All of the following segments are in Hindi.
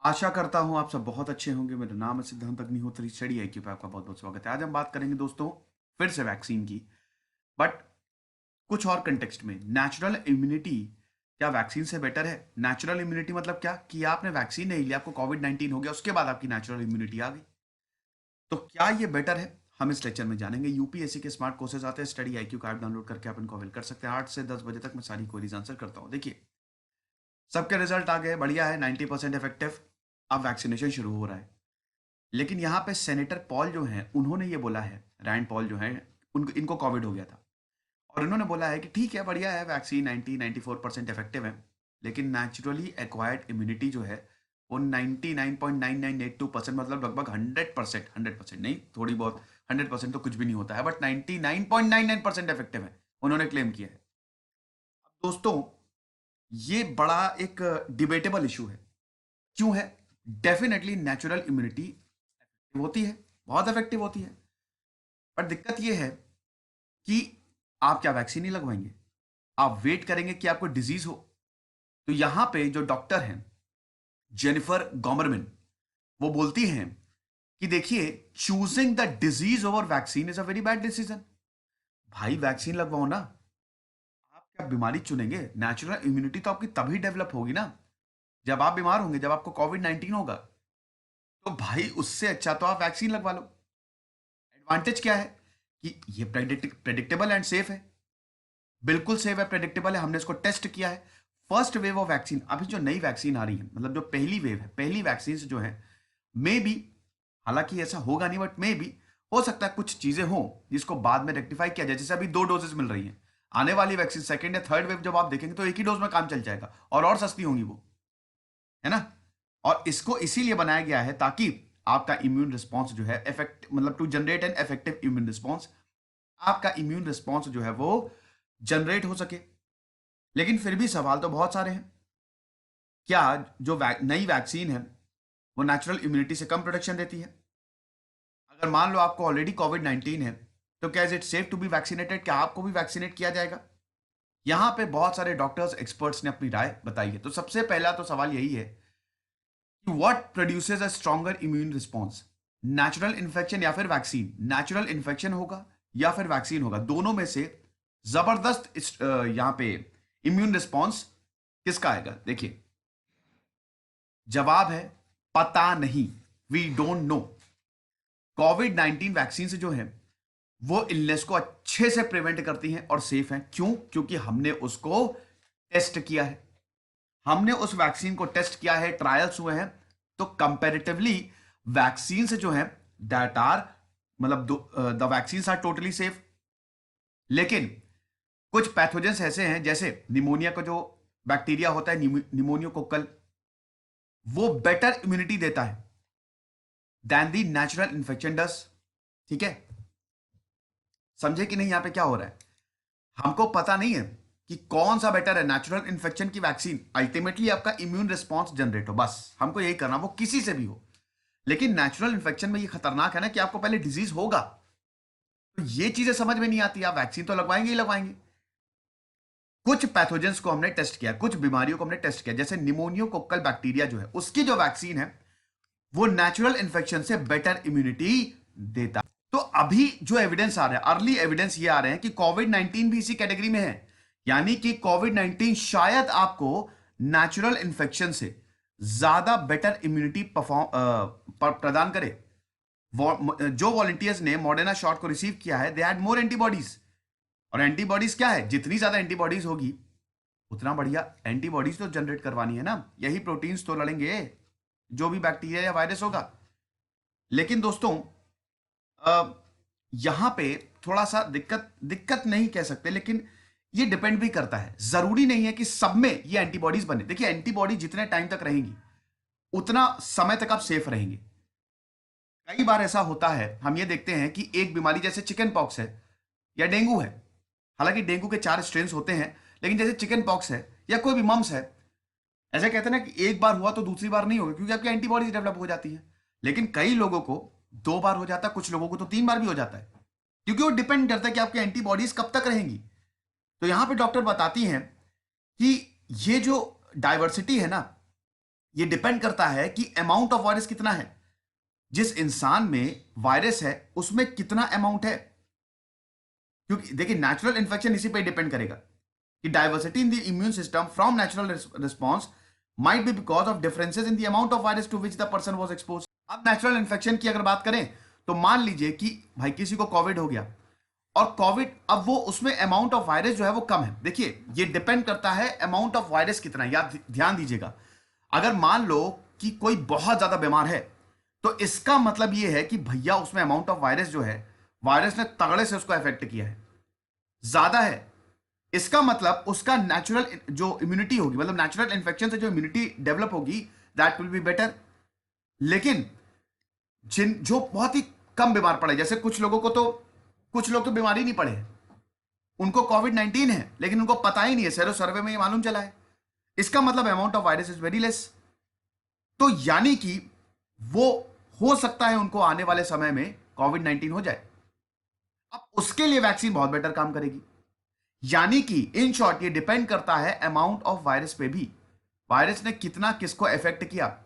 आशा करता हूँ आप सब बहुत अच्छे होंगे। मेरा नाम है सिद्धांत अग्निहोत्री। स्टडी आईक्यू पे आपका बहुत बहुत स्वागत है। आज हम बात करेंगे दोस्तों फिर से वैक्सीन की, बट कुछ और कंटेक्स्ट में। नेचुरल इम्यूनिटी क्या वैक्सीन से बेटर है? नेचुरल इम्यूनिटी मतलब क्या कि आपने वैक्सीन नहीं लिया, आपको कोविड-19 हो गया, उसके बाद आपकी नेचुरल इम्यूनिटी आ गई। तो क्या ये बेटर है? हम इस लेक्चर में जानेंगे। यूपीएससी के स्मार्ट कोर्सेज आते हैं, स्टडी आईक्यू का ऐप डाउनलोड करके आप इनको अवेल कर सकते हैं। 8 से 10 बजे तक मैं सारी क्वेरीज आंसर करता हूँ। देखिए, सबके रिजल्ट आ गए, बढ़िया है, 90% इफेक्टिव। अब वैक्सीनेशन शुरू हो रहा है। लेकिन यहाँ पे सेनेटर पॉल जो हैं, उन्होंने ये बोला है, रैंड पॉल जो हैं, उनको इनको कोविड हो गया था और उन्होंने बोला है कि ठीक है, बढ़िया है, वैक्सीन 90-94% इफेक्टिव है, लेकिन नेचुरली एक्वायर्ड इम्यूनिटी जो है वो 99.9982%, मतलब लगभग 100%, 100% नहीं, थोड़ी बहुत, 100% तो कुछ भी नहीं होता है, बट 99.99% इफेक्टिव है, उन्होंने क्लेम किया है। अब दोस्तों, ये बड़ा एक डिबेटेबल इशू है। क्यों है? डेफिनेटली नेचुरल इम्यूनिटी होती है, बहुत इफेक्टिव होती है, पर दिक्कत यह है कि आप क्या वैक्सीन नहीं लगवाएंगे? आप वेट करेंगे कि आपको डिजीज हो? तो यहां पे जो डॉक्टर हैं, जेनिफर गॉमरमैन, वो बोलती हैं कि देखिए, choosing the disease over vaccine is a very bad decision. भाई वैक्सीन लगवाओ ना। आप क्या बीमारी चुनेंगे? नेचुरल इम्यूनिटी तो आपकी तभी डेवलप होगी ना जब आप बीमार होंगे, जब आपको कोविड-19 होगा। तो भाई उससे अच्छा तो आप वैक्सीन लगवा लो। एडवांटेज क्या है कि ये प्रेडिक्टेबल एंड सेफ है। बिल्कुल सेफ है, प्रेडिक्टेबल है, हमने इसको टेस्ट किया है। फर्स्ट वेव ऑफ वैक्सीन, अभी जो नई वैक्सीन आ रही है, मतलब जो पहली वेव है, पहली वैक्सीन जो है, मे बी, हालांकि ऐसा होगा नहीं, बट मे बी हो सकता है कुछ चीजें हो जिसको बाद में रेक्टिफाई किया जाए। जैसे अभी 2 डोजेस मिल रही हैं, आने वाली वैक्सीन सेकंड या थर्ड वेव जब आप देखेंगे तो एक ही डोज में काम चल जाएगा और सस्ती होंगी वो, है ना। और इसको इसीलिए बनाया गया है ताकि आपका इम्यून रिस्पॉन्स जो है इफेक्ट, मतलब to generate an effective immune response, आपका इम्यून रिस्पॉन्स जो है वो जनरेट हो सके। लेकिन फिर भी सवाल तो बहुत सारे हैं। क्या जो नई वैक्सीन है वो नेचुरल इम्यूनिटी से कम प्रोटेक्शन देती है? अगर मान लो आपको ऑलरेडी कोविड-19 है, तो क्या is it safe to be vaccinated? क्या आपको भी वैक्सीनेट किया जाएगा? यहां पे बहुत सारे डॉक्टर्स, एक्सपर्ट्स ने अपनी राय बताई है। तो सबसे पहला तो सवाल यही है कि what produces a stronger immune response, natural infection या फिर वैक्सीन? नेचुरल इन्फेक्शन होगा या फिर वैक्सीन होगा, दोनों में से जबरदस्त यहां पे इम्यून रिस्पॉन्स किसका आएगा? देखिए, जवाब है पता नहीं, वी डोंट नो। कोविड-19 वैक्सीन से जो है वो इलनेस को अच्छे से प्रिवेंट करती हैं और सेफ हैं। क्यों? क्योंकि हमने उसको टेस्ट किया है, हमने उस वैक्सीन को टेस्ट किया है, ट्रायल्स हुए हैं। तो कंपैरेटिवली वैक्सीन से जो है, दैट आर, मतलब the vaccine are totally safe. लेकिन कुछ पैथोजेंस ऐसे हैं, जैसे निमोनिया का जो बैक्टीरिया होता है, निमोनियोकोकल, वो बेटर इम्यूनिटी देता है दैन दी नेचुरल इन्फेक्शन डस। ठीक है, समझे कि नहीं? यहां पे क्या हो रहा है, हमको पता नहीं है कि कौन सा बेटर है, नेचुरल इन्फेक्शन की वैक्सीन। अल्टीमेटली आपका इम्यून रिस्पॉन्स जनरेट हो, बस हमको यही करना, वो किसी से भी हो। लेकिन नेचुरल इन्फेक्शन में ये खतरनाक है ना कि आपको पहले डिजीज होगा। तो ये चीजें समझ में नहीं आती। आप वैक्सीन तो लगवाएंगे ही लगवाएंगे। कुछ पैथोजेंस को हमने टेस्ट किया, कुछ बीमारियों को हमने टेस्ट किया, जैसे निमोनियोकोकल बैक्टीरिया जो है, उसकी जो वैक्सीन है वो नेचुरल इन्फेक्शन से बेटर इम्यूनिटी देता है। तो अभी जो एविडेंस आ रहा है, अर्ली एविडेंस ये आ रहे हैं कि कोविड-19 भी इसी कैटेगरी में है। यानी कि कोविड-19 शायद आपको नेचुरल इन्फेक्शन से ज्यादा बेटर इम्यूनिटी प्रदान करे। जो वॉलंटियर्स ने मॉडर्ना शॉट को रिसीव किया है, दे हैड मोर एंटीबॉडीज। और एंटीबॉडीज क्या है? जितनी ज्यादा एंटीबॉडीज होगी उतना बढ़िया। एंटीबॉडीज तो जनरेट करवानी है ना, यही प्रोटीन्स तो लड़ेंगे जो भी बैक्टीरिया या वायरस होगा। लेकिन दोस्तों, यहां पे थोड़ा सा दिक्कत, दिक्कत नहीं कह सकते, लेकिन ये डिपेंड भी करता है। जरूरी नहीं है कि सब में ये एंटीबॉडीज बने। देखिए, एंटीबॉडी जितने टाइम तक रहेंगी उतना समय तक आप सेफ रहेंगे। कई बार ऐसा होता है, हम ये देखते हैं कि एक बीमारी जैसे चिकन पॉक्स है या डेंगू है, हालांकि डेंगू के 4 स्ट्रेन्स होते हैं, लेकिन जैसे चिकन पॉक्स है या कोई भी मम्स है, ऐसे कहते हैं ना कि एक बार हुआ तो दूसरी बार नहीं होगा, क्योंकि आपकी एंटीबॉडीज डेवलप हो जाती है। लेकिन कई लोगों को 2 बार हो जाता है, कुछ लोगों को तो 3 बार भी हो जाता है, क्योंकि वो डिपेंड करता है कि आपकी एंटीबॉडीज कब तक रहेंगी। तो यहां पे डॉक्टर बताती हैं कि ये जो डाइवर्सिटी है ना, ये डिपेंड करता है कि अमाउंट ऑफ वायरस कितना है, जिस इंसान में वायरस है उसमें कितना अमाउंट है। क्योंकि देखिए नेचुरल इन्फेक्शन इसी पे डिपेंड करेगा कि diversity in the immune system from natural response might be because of differences in the amount of virus to which the person was expose. अब नेचुरल इन्फेक्शन की अगर बात करें तो मान लीजिए कि भाई किसी को कोविड हो गया, और कोविड अब वो उसमें अमाउंट ऑफ वायरस जो है वो कम है। देखिए ये डिपेंड करता है अमाउंट ऑफ वायरस कितना है, याद ध्यान दीजिएगा। अगर मान लो कि कोई बहुत ज्यादा बीमार है तो इसका मतलब ये है कि भैया उसमें अमाउंट ऑफ वायरस जो है, वायरस ने तगड़े से उसको अफेक्ट किया है, ज्यादा है। इसका मतलब उसका नेचुरल जो इम्यूनिटी होगी, मतलब नेचुरल इन्फेक्शन से जो इम्यूनिटी डेवलप होगी दैट विल बी बेटर। लेकिन जिन जो बहुत ही कम बीमार पड़े, जैसे कुछ लोग तो बीमारी नहीं पड़े हैं, उनको कोविड-19 है लेकिन उनको पता ही नहीं है, सेरो सर्वे में ये मालूम चला है, इसका मतलब amount of virus is very less. तो यानी कि वो हो सकता है उनको आने वाले समय में कोविड-19 हो जाए। अब उसके लिए वैक्सीन बहुत बेटर काम करेगी। यानी कि इन शॉर्ट ये डिपेंड करता है अमाउंट ऑफ वायरस पे भी, वायरस ने कितना किसको इफेक्ट किया।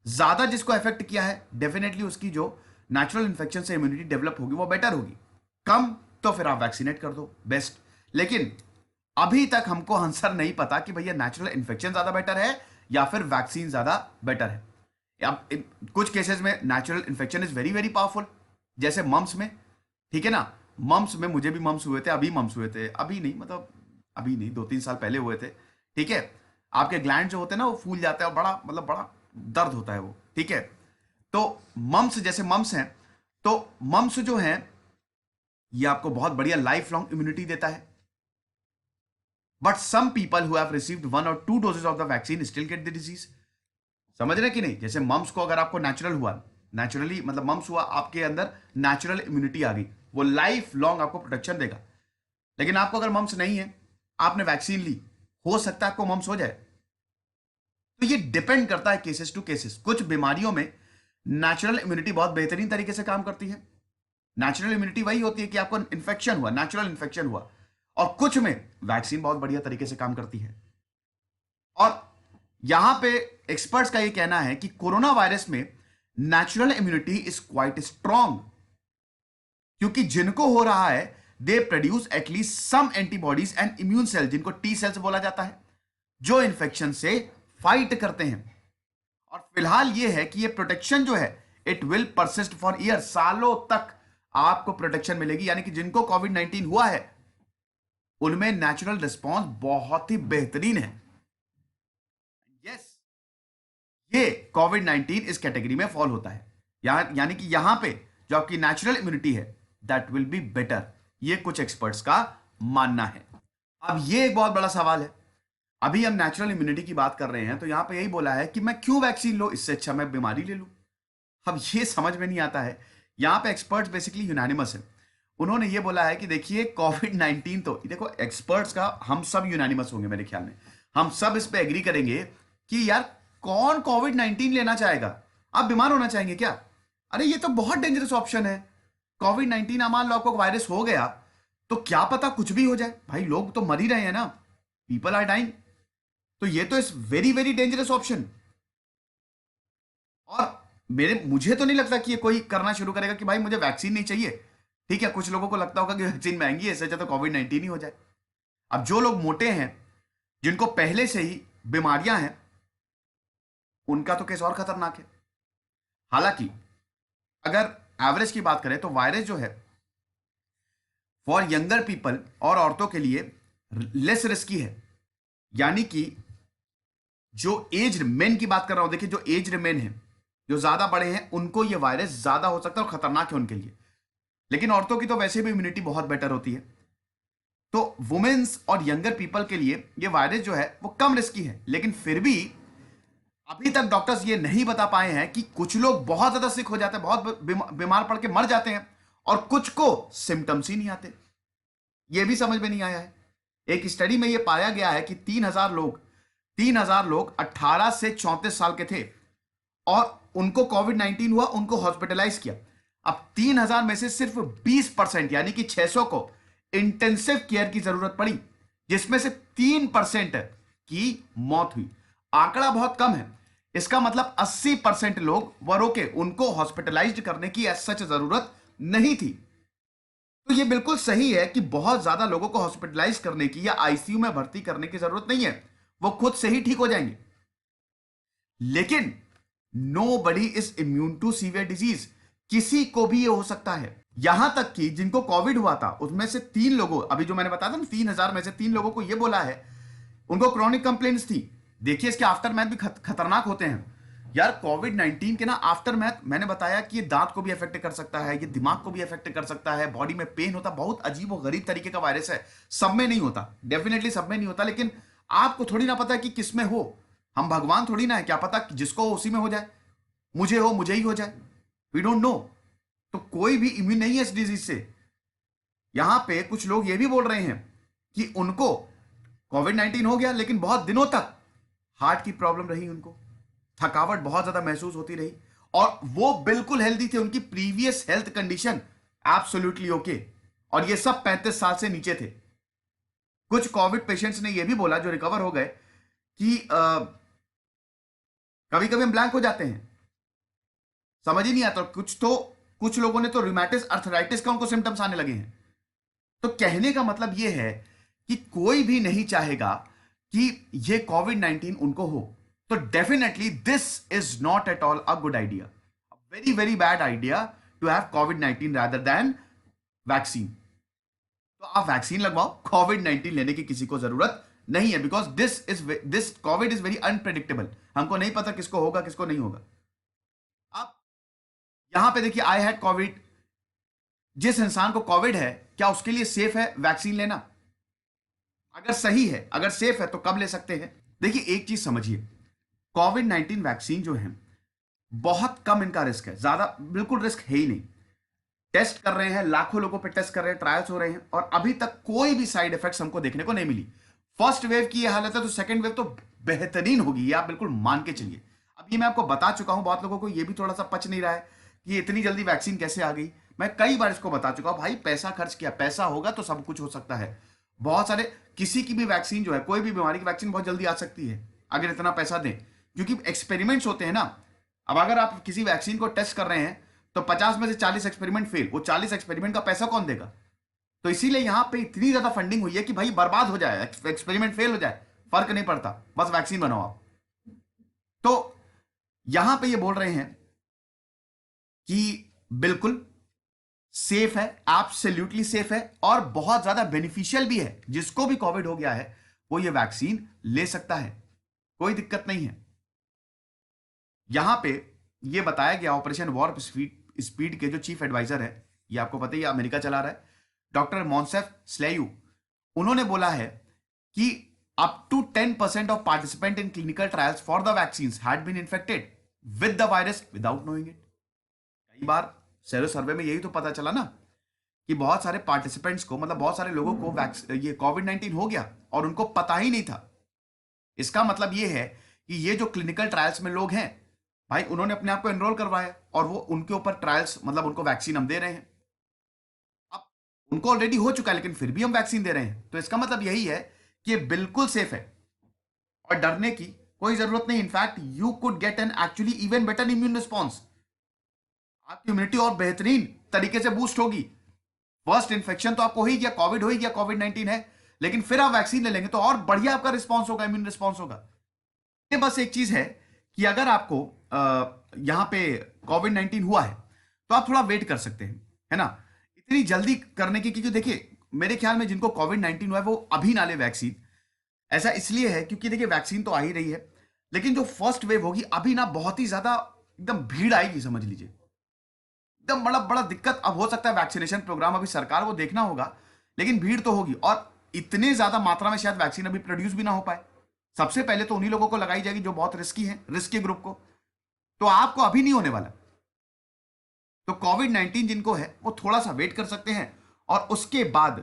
ज्यादा जिसको इफेक्ट किया है डेफिनेटली उसकी जो नेचुरल इन्फेक्शन से इम्यूनिटी डेवलप होगी वो बेटर होगी। कम तो फिर आप वैक्सीनेट कर दो, बेस्ट। लेकिन अभी तक हमको आंसर नहीं पता कि भैया नेचुरल इन्फेक्शन ज्यादा बेटर है या फिर वैक्सीन ज्यादा बेटर है। अब कुछ केसेस में natural infection is very very powerful, जैसे मम्स में, ठीक है ना। मम्स में मुझे भी मम्स हुए थे, अभी मम्स हुए थे, अभी नहीं मतलब अभी नहीं 2-3 साल पहले हुए थे, ठीक है। आपके ग्लैंड जो होते हैं ना वो फूल जाता है और बड़ा मतलब बड़ा दर्द होता है वो, ठीक है। तो मम्स, जैसे मम्स हैं, तो मम्स जो हैं ये आपको बहुत बढ़िया लाइफ लॉन्ग इम्यूनिटी देता है। But some people who have received 1 और 2 doses of the vaccine still get the disease. समझ रहे कि नहीं। जैसे मम्स को अगर आपको नेचुरल हुआ, नेचुरली मतलब मम्स हुआ, आपके अंदर नेचुरल इम्यूनिटी आ गई, वो लाइफ लॉन्ग आपको प्रोटेक्शन देगा। लेकिन आपको अगर मम्स नहीं है, आपने वैक्सीन ली, हो सकता है आपको मम्स हो जाए। तो ये डिपेंड करता है केसेस टू केसेस। कुछ बीमारियों में नेचुरल इम्यूनिटी बहुत बेहतरीन तरीके से काम करती है। नेचुरल इम्यूनिटी वही होती है कि आपको इन्फेक्शन हुआ, नेचुरल इन्फेक्शन हुआ, और कुछ में वैक्सीन बहुत बढ़िया तरीके से काम करती है। और यहां पे एक्सपर्ट्स का ये कहना है कि कोरोना वायरस में natural immunity is quite strong, क्योंकि जिनको हो रहा है they produce at least some antibodies and immune cell, जिनको टी सेल्स बोला जाता है, जो इन्फेक्शन से फाइट करते हैं। और फिलहाल ये है कि ये प्रोटेक्शन जो है it will persist for year, सालों तक आपको प्रोटेक्शन मिलेगी। यानी कि जिनको कोविड-19 हुआ है उनमें नेचुरल रिस्पॉन्स बहुत ही बेहतरीन है। यस, ये कोविड-19 इस कैटेगरी में फॉल होता है। यानी कि यहां पे जो आपकी नेचुरल इम्यूनिटी है दैट विल बी बेटर, ये कुछ एक्सपर्ट्स का मानना है। अब ये एक बहुत बड़ा सवाल है। अभी हम नेचुरल इम्यूनिटी की बात कर रहे हैं तो यहां पे यही बोला है कि मैं क्यों वैक्सीन लो, इससे अच्छा मैं बीमारी ले लूं। अब ये समझ में नहीं आता है। यहां पे एक्सपर्ट्स बेसिकली यूनानिमस है। उन्होंने ये बोला है कि देखिए कोविड-19, तो देखो एक्सपर्ट्स का हम सब यूनानिमस होंगे मेरे ख्याल में, हम सब इस पे एग्री करेंगे कि यार कौन कोविड-19 लेना चाहेगा। आप बीमार होना चाहेंगे क्या? अरे ये तो बहुत डेंजरस ऑप्शन है। कोविड-19 मान लो आपको वायरस हो गया तो क्या पता कुछ भी हो जाए, भाई लोग तो मर ही रहे हैं ना, पीपल आर डाइंग। तो ये तो इस वेरी वेरी डेंजरस ऑप्शन। और मुझे तो नहीं लगता कि ये कोई करना शुरू करेगा कि भाई मुझे वैक्सीन नहीं चाहिए। ठीक है, कुछ लोगों को लगता होगा कि वैक्सीन महंगी है, इससे अच्छा तो कोविड-19 ही हो जाए। अब जो लोग मोटे हैं, जिनको पहले से ही बीमारियां हैं, उनका तो केस और खतरनाक है। हालांकि अगर एवरेज की बात करें तो वायरस जो है फॉर यंगर पीपल और औरतों के लिए लेस रिस्की है। यानी कि जो एज्ड मेन की बात कर रहा हूं, देखिए जो एज्ड मेन है, जो ज्यादा बड़े हैं, उनको ये वायरस ज्यादा हो सकता है और खतरनाक है उनके लिए। लेकिन औरतों की तो वैसे भी इम्यूनिटी बहुत बेटर होती है। तो वुमेन्स और यंगर पीपल के लिए ये वायरस जो है वो कम रिस्की है। लेकिन फिर भी अभी तक डॉक्टर्स ये नहीं बता पाए हैं कि कुछ लोग बहुत ज्यादा सिक हो जाते हैं, बहुत बीमार पड़ के मर जाते हैं, और कुछ को सिम्टम्स ही नहीं आते। ये भी समझ में नहीं आया है। एक स्टडी में ये पाया गया है कि 3,000 लोग 18 से 34 साल के थे और उनको कोविड-19 हुआ, उनको हॉस्पिटलाइज किया। अब 3,000 में से सिर्फ 20% यानी कि 600 को इंटेंसिव केयर की जरूरत पड़ी, जिसमें से 3% की मौत हुई। आंकड़ा बहुत कम है। इसका मतलब 80% लोग वर ओके, उनको हॉस्पिटलाइज्ड करने की एज सच जरूरत नहीं थी। तो ये बिल्कुल सही है कि बहुत ज्यादा लोगों को हॉस्पिटलाइज करने की या आईसीयू में भर्ती करने की जरूरत नहीं है, वो खुद से ही ठीक हो जाएंगे। लेकिन nobody is immune to severe disease, किसी को भी ये हो सकता है। यहां तक कि जिनको कोविड हुआ था उसमें से 3 लोगों, अभी जो मैंने बताया था ना 3,000 में से 3 लोगों को ये बोला है उनको क्रॉनिक कंप्लेंट्स थी। देखिए इसके आफ्टर मैथ भी खतरनाक होते हैं यार। कोविड 19 के ना आफ्टर मैथ मैंने बताया कि ये दांत को भी अफेक्ट कर सकता है, ये दिमाग को भी अफेक्ट कर सकता है, बॉडी में पेन होता, बहुत अजीब और गरीब तरीके का वायरस है। सब में नहीं होता, डेफिनेटली सब में नहीं होता, लेकिन आपको थोड़ी ना पता कि किस में हो। हम भगवान थोड़ी ना है, क्या पता जिसको हो उसी में हो जाए, मुझे हो मुझे ही हो जाए, वी डोंट नो। तो कोई भी इम्यून नहीं है इस डिजीज से। यहां पे कुछ लोग ये भी बोल रहे हैं कि उनको कोविड 19 हो गया लेकिन बहुत दिनों तक हार्ट की प्रॉब्लम रही, उनको थकावट बहुत ज्यादा महसूस होती रही, और वो बिल्कुल हेल्दी थे, उनकी previous health condition absolutely okay, और ये सब 35 साल से नीचे थे। कुछ कोविड पेशेंट्स ने ये भी बोला जो रिकवर हो गए कि कभी कभी हम ब्लैंक हो जाते हैं, समझ ही नहीं आता। कुछ लोगों ने तो रूमेटिस अर्थराइटिस का उनको सिम्टम्स आने लगे हैं। तो कहने का मतलब यह है कि कोई भी नहीं चाहेगा कि ये कोविड 19 उनको हो। तो definitely this is not at all a good idea, very very bad idea to have Covid 19 rather than vaccine. तो आप वैक्सीन लगवाओ, कोविड 19 लेने की किसी को जरूरत नहीं है, because this Covid is very unpredictable. हमको नहीं पता किसको होगा किसको नहीं होगा। अब यहां पे देखिए, आई हैड कोविड, जिस इंसान को कोविड है क्या उसके लिए सेफ है वैक्सीन लेना? अगर सही है, अगर सेफ है तो कब ले सकते हैं? देखिए एक चीज समझिए, कोविड 19 वैक्सीन जो है बहुत कम इनका रिस्क है, ज्यादा बिल्कुल रिस्क है ही नहीं। टेस्ट कर रहे हैं, लाखों लोगों पे टेस्ट कर रहे हैं, ट्रायल्स हो रहे हैं, और अभी तक कोई भी साइड इफेक्ट्स हमको देखने को नहीं मिली। फर्स्ट वेव की ये हालत है तो सेकंड वेव तो बेहतरीन होगी, ये आप बिल्कुल मान के चलिए। अब ये मैं आपको बता चुका हूं, बहुत लोगों को ये भी थोड़ा सा पच नहीं रहा है कि इतनी जल्दी वैक्सीन कैसे आ गई। मैं कई बार इसको बता चुका हूं, भाई पैसा खर्च किया, पैसा होगा तो सब कुछ हो सकता है। बहुत सारे, किसी की भी वैक्सीन जो है, कोई भी बीमारी की वैक्सीन बहुत जल्दी आ सकती है अगर इतना पैसा दें, क्योंकि एक्सपेरिमेंट्स होते हैं ना। अब अगर आप किसी वैक्सीन को टेस्ट कर रहे हैं तो 50 में से 40 एक्सपेरिमेंट फेल, वो 40 एक्सपेरिमेंट का पैसा कौन देगा? तो इसीलिए यहां पे इतनी ज्यादा फंडिंग हुई है कि भाई बर्बाद हो जाए, एक्सपेरिमेंट फेल हो जाए, फर्क नहीं पड़ता, बस वैक्सीन बनाओ आप। तो यहां पे ये बोल रहे हैं कि बिल्कुल सेफ है, एब्सोल्युटली सेफ है, और बहुत ज्यादा बेनिफिशियल भी है। जिसको भी कोविड हो गया है वो ये वैक्सीन ले सकता है, कोई दिक्कत नहीं है। यहां पे ये बताया गया, ऑपरेशन वॉर्प स्पीड के जो चीफ एडवाइजर है, ये आपको पता ही है, अमेरिका चला रहा है, डॉक्टर मॉन्सेफ स्लेयू, उन्होंने बोला है कि up to 10% of participant in clinical trials for the vaccine had been infected with the virus without knowing it. कई बार सेरो सर्वे में यही तो पता चला ना कि बहुत सारे पार्टिसिपेंट्स को, मतलब बहुत सारे लोगों को ये कोविड 19 हो गया और उनको पता ही नहीं था। इसका मतलब ये है कि ये जो क्लिनिकल ट्रायल्स में लोग हैं भाई, उन्होंने अपने आप को एनरोल करवाया और वो उनके ऊपर ट्रायल्स, मतलब उनको वैक्सीन हम दे रहे हैं। अब उनको ऑलरेडी हो चुका है लेकिन फिर भी हम वैक्सीन दे रहे हैं, तो इसका मतलब यही है कि ये बिल्कुल सेफ है और डरने की कोई जरूरत नहीं। In fact you could get an actually even better immune response, आपकी इम्यूनिटी और बेहतरीन तरीके से बूस्ट होगी। फर्स्ट इन्फेक्शन तो आपको हो ही गया, कोविड हो ही गया, कोविड 19 है, लेकिन फिर आप वैक्सीन ले लेंगे तो और बढ़िया आपका रिस्पॉन्स होगा, इम्यून रिस्पॉन्स होगा। ये बस एक चीज है कि अगर आपको यहां पे कोविड 19 हुआ है तो आप थोड़ा वेट कर सकते हैं, है ना, इतनी जल्दी करने की, क्योंकि देखिए मेरे ख्याल में जिनको कोविड 19 हुआ है वो अभी ना ले वैक्सीन। ऐसा इसलिए है क्योंकि देखिए वैक्सीन तो आ ही रही है, लेकिन जो फर्स्ट वेव होगी अभी ना बहुत ही ज्यादा एकदम भीड़ आएगी, समझ लीजिए एकदम बड़ा बड़ा दिक्कत। अब हो सकता है वैक्सीनेशन प्रोग्राम अभी सरकार को देखना होगा, लेकिन भीड़ तो होगी, और इतने ज्यादा मात्रा में शायद वैक्सीन अभी प्रोड्यूस भी ना हो पाए। सबसे पहले तो उन्हीं लोगों को लगाई जाएगी जो बहुत रिस्की हैं, रिस्की ग्रुप को, तो आपको अभी नहीं होने वाला। तो कोविड 19 जिनको है वो थोड़ा सा वेट कर सकते हैं और उसके बाद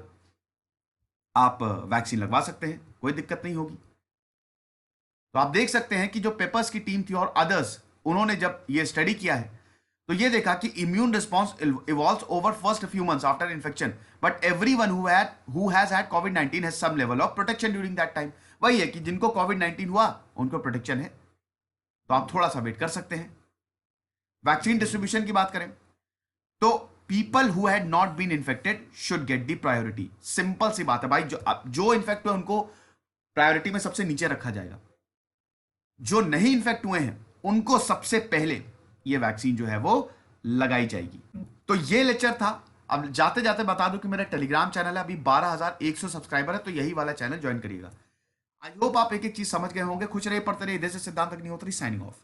आप वैक्सीन लगवा सकते हैं, कोई दिक्कत नहीं होगी। तो आप देख सकते हैं कि जो पेपर्स की टीम थी और अदर्स, उन्होंने जब ये स्टडी किया है तो ये देखा कि immune response evolves over first few months after infection, but everyone who has had Covid 19 has some level of protection during that time. वही है कि जिनको कोविड 19 हुआ उनको प्रोटेक्शन है। तो आप थोड़ा सा वेट कर सकते हैं। वैक्सीन डिस्ट्रीब्यूशन की बात करें तो people who had not been infected should get the priority. Simple सी बात है भाई, जो इन्फेक्ट हुए उनको प्रायोरिटी में सबसे नीचे रखा जाएगा। जो नहीं इन्फेक्ट हुए हैं उनको सबसे पहले ये वैक्सीन जो है वो लगाई जाएगी। तो ये लेक्चर था। अब जाते जाते बता दूं कि मेरा टेलीग्राम चैनल है, अभी 12,100 सब्सक्राइबर है, तो यही वाला चैनल ज्वाइन करिएगा। आई होप आप एक एक चीज समझ गए होंगे। खुश रहिए, पढ़ते रहिए। देश सिद्धांत अग्निहोत्री साइनिंग ऑफ।